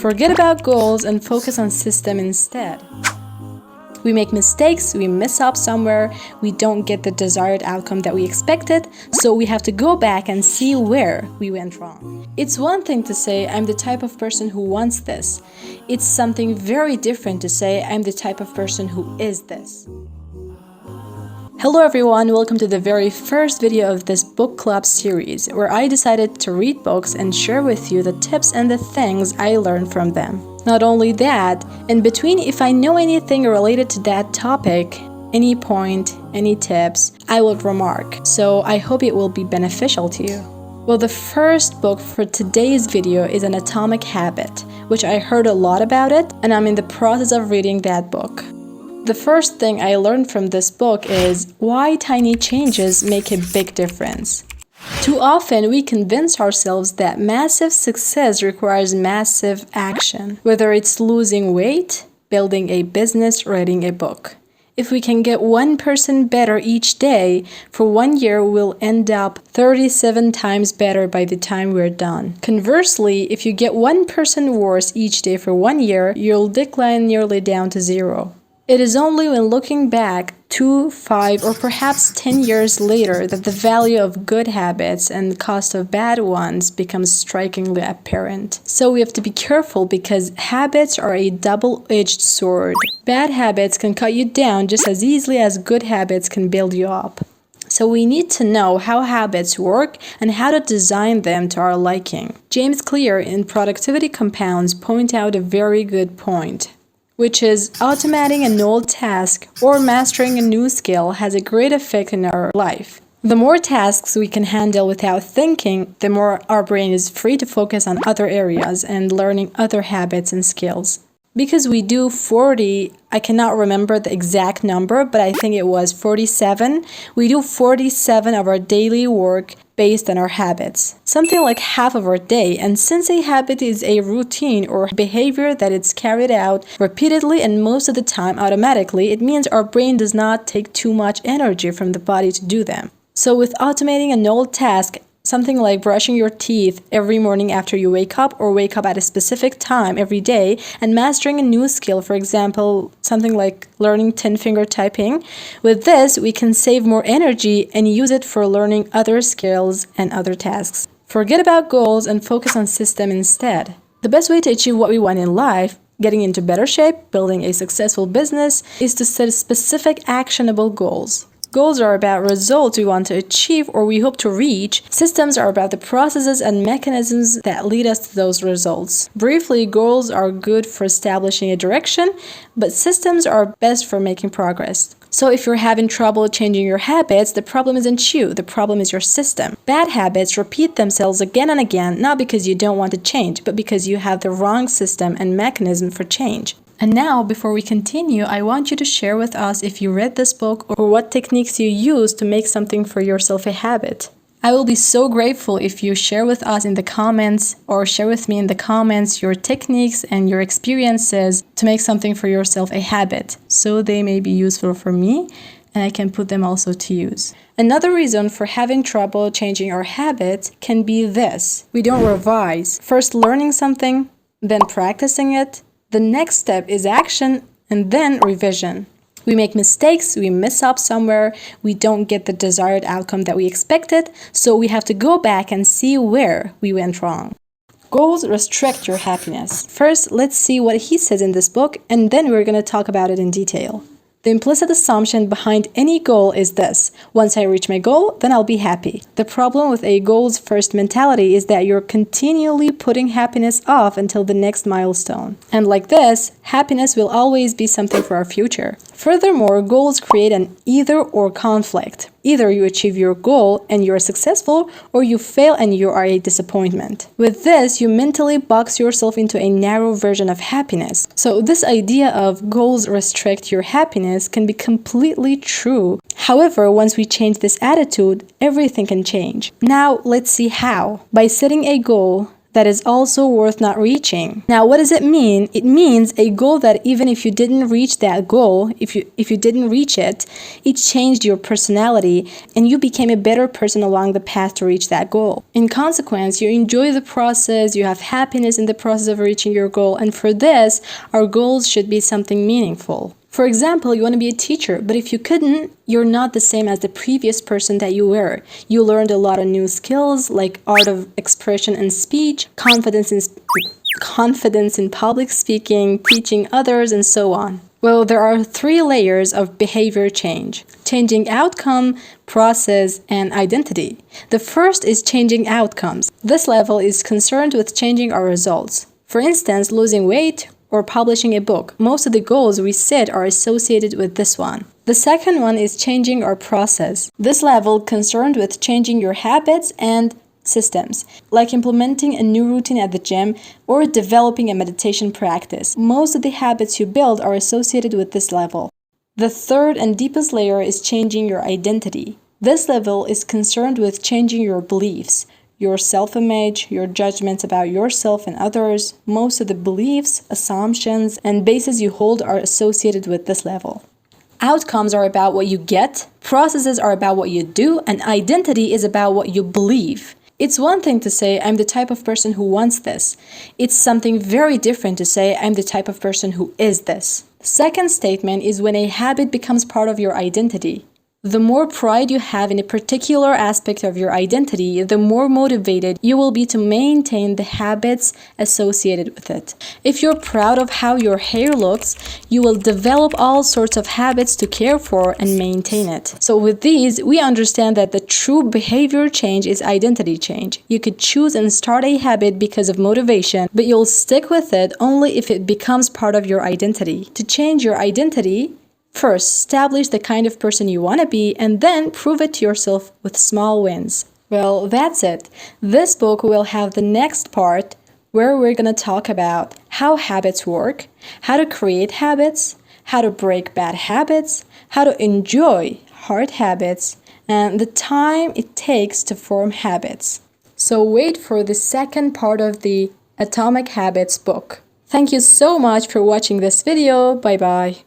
Forget about goals and focus on system instead. We make mistakes, we mess up somewhere, we don't get the desired outcome that we expected, so we have to go back and see where we went wrong. It's one thing to say, I'm the type of person who wants this. It's something very different to say, I'm the type of person who is this. Hello everyone, welcome to the very first video of this book club series, where I decided to read books and share with you the tips and the things I learned from them. Not only that, in between, if I know anything related to that topic, any point, any tips, I will remark, so I hope it will be beneficial to you. Well, the first book for today's video is An Atomic Habit, which I heard a lot about it, and I'm in the process of reading that book. The first thing I learned from this book is why tiny changes make a big difference. Too often, we convince ourselves that massive success requires massive action, whether it's losing weight, building a business, writing a book. If we can get one person better each day, for 1 year we'll end up 37 times better by the time we're done. Conversely, if you get one person worse each day for 1 year, you'll decline nearly down to 0. It is only when looking back 2, 5, or perhaps 10 years later that the value of good habits and the cost of bad ones becomes strikingly apparent. So we have to be careful because habits are a double-edged sword. Bad habits can cut you down just as easily as good habits can build you up. So we need to know how habits work and how to design them to our liking. James Clear in Productivity Compounds point out a very good point, which is automating an old task or mastering a new skill has a great effect in our life. The more tasks we can handle without thinking, the more our brain is free to focus on other areas and learning other habits and skills. Because we do 40, I cannot remember the exact number, but I think it was 47. We do 47 of our daily work based on our habits, something like half of our day. And since a habit is a routine or behavior that it's carried out repeatedly and most of the time automatically, it means our brain does not take too much energy from the body to do them. So with automating an old task, something like brushing your teeth every morning after you wake up or wake up at a specific time every day, and mastering a new skill, for example, something like learning 10-finger typing. With this, we can save more energy and use it for learning other skills and other tasks. Forget about goals and focus on system instead. The best way to achieve what we want in life, getting into better shape, building a successful business, is to set specific actionable goals. Goals are about results we want to achieve or we hope to reach. Systems are about the processes and mechanisms that lead us to those results. Briefly, goals are good for establishing a direction, but systems are best for making progress. So if you're having trouble changing your habits, the problem isn't you, the problem is your system. Bad habits repeat themselves again and again, not because you don't want to change, but because you have the wrong system and mechanism for change. And now, before we continue, I want you to share with us if you read this book or what techniques you use to make something for yourself a habit. I will be so grateful if you share with us in the comments or share with me in the comments your techniques and your experiences to make something for yourself a habit, so they may be useful for me and I can put them also to use. Another reason for having trouble changing our habits can be this: we don't revise. First learning something, then practicing it. The next step is action and then revision. We make mistakes, we mess up somewhere, we don't get the desired outcome that we expected, so we have to go back and see where we went wrong. Goals restrict your happiness. First, let's see what he says in this book, and then we're going to talk about it in detail. The implicit assumption behind any goal is this: once I reach my goal, then I'll be happy. The problem with a goals first mentality is that you're continually putting happiness off until the next milestone. And like this, happiness will always be something for our future. Furthermore, goals create an either-or conflict. Either you achieve your goal and you're successful, or you fail and you are a disappointment. With this, you mentally box yourself into a narrow version of happiness. So this idea of goals restrict your happiness can be completely true. However, once we change this attitude, everything can change. Now, let's see how. By setting a goal, that is also worth not reaching. Now, what does it mean? It means a goal that even if you didn't reach that goal, if you didn't reach it, it changed your personality and you became a better person along the path to reach that goal. In consequence, you enjoy the process, you have happiness in the process of reaching your goal, and for this, our goals should be something meaningful. For example, you want to be a teacher, but if you couldn't, you're not the same as the previous person that you were. You learned a lot of new skills like art of expression and speech, confidence in public speaking, teaching others, and so on. Well, there are 3 layers of behavior change: changing outcome, process, and identity. The first is changing outcomes. This level is concerned with changing our results. For instance, losing weight or publishing a book. Most of the goals we set are associated with this one. The second one is changing our process. This level concerned with changing your habits and systems, like implementing a new routine at the gym or developing a meditation practice. Most of the habits you build are associated with this level. The third and deepest layer is changing your identity. This level is concerned with changing your beliefs, your self-image, your judgments about yourself and others. Most of the beliefs, assumptions, and bases you hold are associated with this level. Outcomes are about what you get, processes are about what you do, and identity is about what you believe. It's one thing to say, I'm the type of person who wants this. It's something very different to say, I'm the type of person who is this. The second statement is when a habit becomes part of your identity. The more pride you have in a particular aspect of your identity, the more motivated you will be to maintain the habits associated with it. If you're proud of how your hair looks, you will develop all sorts of habits to care for and maintain it. So with these, we understand that the true behavior change is identity change. You could choose and start a habit because of motivation, but you'll stick with it only if it becomes part of your identity. To change your identity, first, establish the kind of person you want to be, and then prove it to yourself with small wins. Well, that's it. This book will have the next part where we're going to talk about how habits work, how to create habits, how to break bad habits, how to enjoy hard habits, and the time it takes to form habits. So wait for the second part of the Atomic Habits book. Thank you so much for watching this video. Bye-bye.